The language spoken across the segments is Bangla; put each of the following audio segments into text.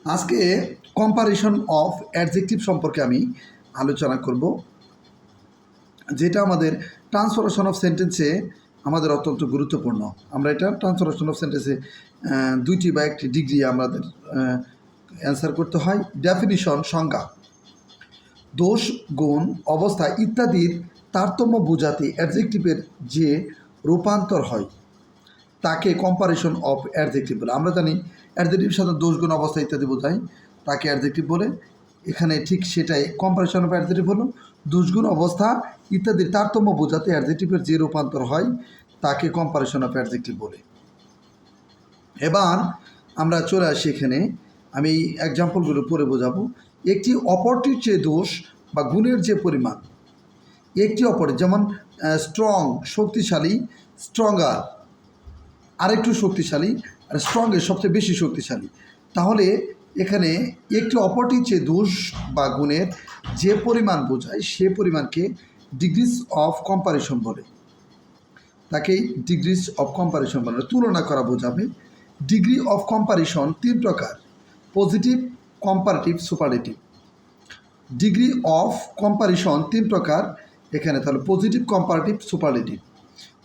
আজকে কম্পারিশন অফ অ্যাডজেক্টিভ সম্পর্কে আমি আলোচনা করব, যেটা আমাদের ট্রান্সফরমেশন অফ সেন্টেন্সে আমাদের অত্যন্ত গুরুত্বপূর্ণ। আমরা এটা ট্রান্সফরমেশন অফ সেন্টেন্সে দুইটি বা একটি ডিগ্রি আমাদের অ্যান্সার করতে হয়। ডেফিনিশন, সংজ্ঞা: দোষ, গুণ, অবস্থা ইত্যাদির তারতম্য বোঝাতে অ্যাডজেক্টিভের যে রূপান্তর হয় তাকে কম্পারিশন অফ অ্যাডজেক্টিভ বলে। আমরা জানি অ্যাডজেক্টিভের সাথে দোষ, গুণ, অবস্থা ইত্যাদি বোঝায়, তাকে অ্যাডজেক্টিভ বলে। এখানে ঠিক সেটাই কম্পারিশন অফ অ্যাডজেক্টিভ হলো দোষ, গুণ, অবস্থা ইত্যাদির তারতম্য বোঝাতে অ্যাডজেক্টিভের যে রূপান্তর হয় তাকে কম্পারিশন অফ অ্যাডজেক্টিভ বলে। এবার আমরা চলে আসি এখানে, আমি এক্সাম্পলগুলো পরে বোঝাবো। একটি অপরটির চেয়ে দোষ বা গুণের যে পরিমাণ, একটি অপরের, যেমন স্ট্রং শক্তিশালী, স্ট্রঙ্গার আরেকটু শক্তিশালী, আর স্ট্রংয়ের সবচেয়ে বেশি শক্তিশালী। তাহলে এখানে একটি অপরটির চেয়ে দোষ বা গুণের যে পরিমাণ বোঝায় সে পরিমাণকে ডিগ্রিজ অফ কম্পারিশন বলে। তাকেই ডিগ্রিজ অফ কম্পারিশন বলে, তুলনা করা বোঝাবে। ডিগ্রি অফ কম্পারিশন তিন প্রকার: positive, comparative, superlative. Degree of comparison তিন প্রকার এখানে, তাহলে positive, comparative, superlative.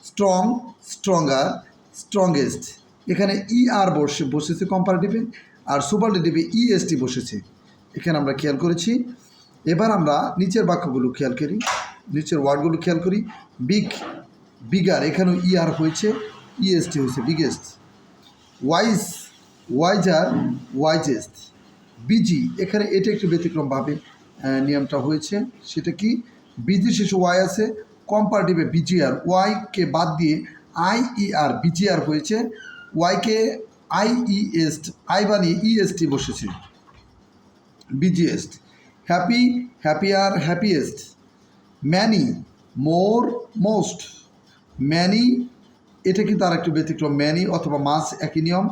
Strong, stronger, strongest. এখানে আর বসেছে কম্পারেটিভে, আর সুপারলেটিভে ইএসটি বসেছে। এখানে আমরা খেয়াল করেছি। এবার আমরা নিচের বাক্যগুলো খেয়াল করি, নিচের ওয়ার্ডগুলো খেয়াল করি। বিগ, বিগার, এখানেও আর হয়েছে, ইএসটি হয়েছে, biggest. Wise, wiser, wisest. Busy, এখানে এটা একটু ব্যতিক্রমভাবে নিয়মটা হয়েছে। সেটা কি? বিজি শেষে ওয়াই আছে, কম্পারেটিভে বিজিআর, ওয়াইকে বাদ দিয়ে আইইআর, বিজিআর হয়েছে। ওয়াইকে আইইএস্ট, আই বানিয়ে ইএসটি বসেছে, biggest. Happy, happier, happiest. Many, more, most. Many, এটা কিন্তু আর একটু ব্যতিক্রম। ম্যানি অথবা মাস একই নিয়ম,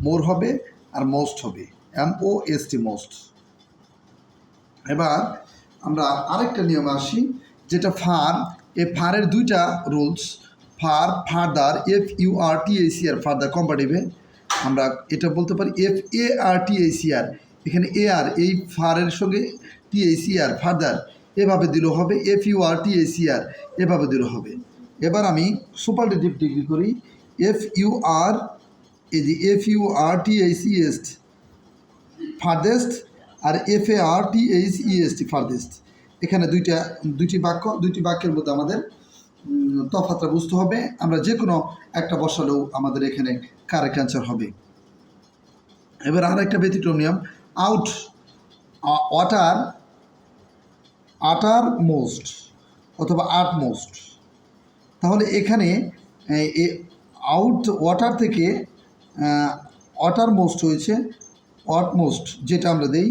মোর হবে আর মোস্ট হবে, MOST, মোস্ট। এবার আমরা আরেকটা নিয়মে আসি, যেটা ফার। এই ফারের দুইটা rules, far, farther, FURTACR, farther কম্পারেটিভে আমরা এটা বলতে পারি FARTACR। এখানে AR, এই ফারের সঙ্গে TACR, ফার্দার, এভাবে দিলেও হবে। FURTACR, এভাবে দিলেও হবে। এবার আমি সুপারলেটিভ ডিগ্রি করি। FUR, এই যে FURTACEST, ফার্দেস্ট, আর FARTHEST, ফার্দেস্ট। এখানে দুইটি বাক্যের মধ্যে আমাদের তফাৎটা বুঝতে হবে। আমরা যে কোনো একটা বসালেও আমাদের এখানে কারেক্ট অ্যান্সার হবে। এবার আর একটা ব্যতিক্রম নিয়ম, আউট, ওয়াটার, আটার মোস্ট অথবা আট মোস্ট। তাহলে এখানে আউট, ওয়াটার থেকে ওয়াটার মোস্ট হয়েছে, অটমোস্ট যেটা আমরা দেই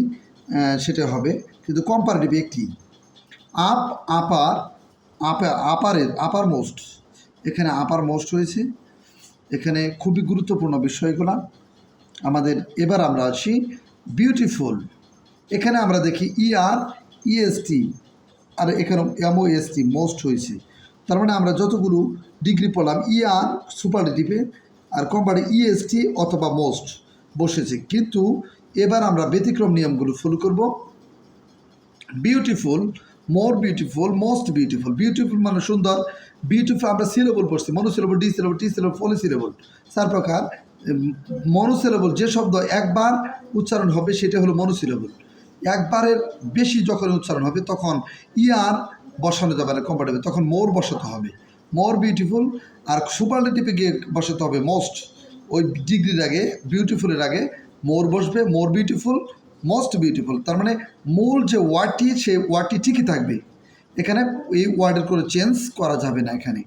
সেটা হবে, কিন্তু কম্পারেটিভ একটি। আপ, আপার, আপারের, আপার মোস্ট, এখানে আপার মোস্ট হয়েছে। এখানে খুবই গুরুত্বপূর্ণ বিষয়গুলো আমাদের। এবার আমরা আসি বিউটিফুল। এখানে আমরা দেখি EREST, আর এখানে MOST, মোস্ট হয়েছে। তার মানে আমরা যতগুলো ডিগ্রি পড়লাম, ER সুপারলেটিভে আর কম্পারেটিভ EST অথবা মোস্ট বসেছে। কিন্তু এবার আমরা ব্যতিক্রম নিয়মগুলো ফলো করব। Beautiful, more beautiful, most beautiful. Beautiful মানে সুন্দর, বিউটিফুল আমরা সিলেবল পড়ছি, মনোসিলেবল, ডিসিলেবল, টিসিলেবল, পলিসিলেবল, 4 প্রকার। মনোসিলেবল যে শব্দ একবার উচ্চারণ হবে সেটা হলো মনোসিলেবল। একবারের বেশি যখন উচ্চারণ হবে তখন ER বসানো যাবে না কম্পারেটিভে, তখন মোর বসাতে হবে, মোর বিউটিফুল। আর সুপারলেটিভে গিয়ে বসাতে হবে মোস্ট। ওই ডিগ্রির আগে, বিউটিফুলের আগে মোর বসবে, মোর বিউটিফুল, মোস্ট বিউটিফুল। তার মানে মূল যে ওয়ার্ডটি, সেই ওয়ার্ডটি ঠিকই থাকবে, এখানে এই ওয়ার্ডের কোনো চেঞ্জ করা যাবে না এখানে।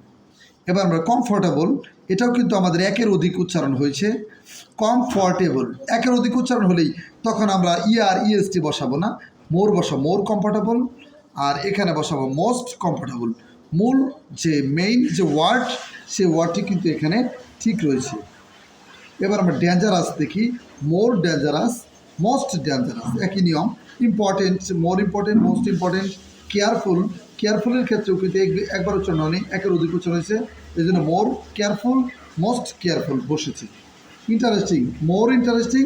এবার আমরা কমফোর্টেবল, এটাও কিন্তু আমাদের একের অধিক উচ্চারণ হয়েছে। কমফোর্টেবল, একের অধিক উচ্চারণ হলেই তখন আমরা EREST বসাবো না, মোর বসাবো, মোর কমফোর্টেবল। আর এখানে বসাবো মোস্ট কমফোর্টেবল। মূল যে মেইন যে ওয়ার্ড, সেই ওয়ার্ডটি কিন্তু এখানে ঠিক রয়েছে। এবার আমরা ডেঞ্জারাস দেখি, মোর ডেঞ্জারাস, মোস্ট ডেঞ্জারাস, একই নিয়ম। Important, more important, most important. Careful, কেয়ারফুলের ক্ষেত্রেও কিন্তু একবার উচ্চারণ হয়নি, একের অধিক উচ্চারণ হয়েছে, এই জন্য মোর কেয়ারফুল, মোস্ট কেয়ারফুল বসেছে। Interesting, more interesting,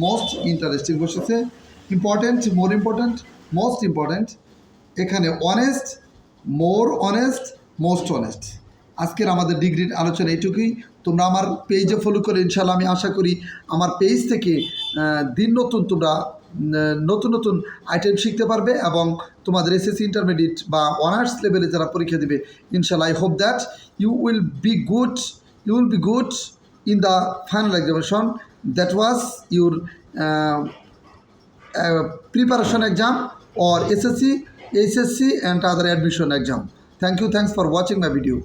most interesting বসেছে, important, more important, most important, এখানে honest, more honest, most honest. আজকের আমাদের ডিগ্রির আলোচনা এইটুকুই। তোমরা আমার পেজে ফলো করে ইনশাল্লাহ আমি আশা করি আমার পেজ থেকে দিন নতুন তোমরা নতুন নতুন আইটেম শিখতে পারবে এবং তোমাদের এসএসসি ইন্টারমিডিয়েট বা অনার্স লেভেলে যারা পরীক্ষা দেবে ইনশাল্লাহ I hope that you will be good in the final examination that was your preparation exam or SSC, HSC and other admission exam. Thanks for watching my video.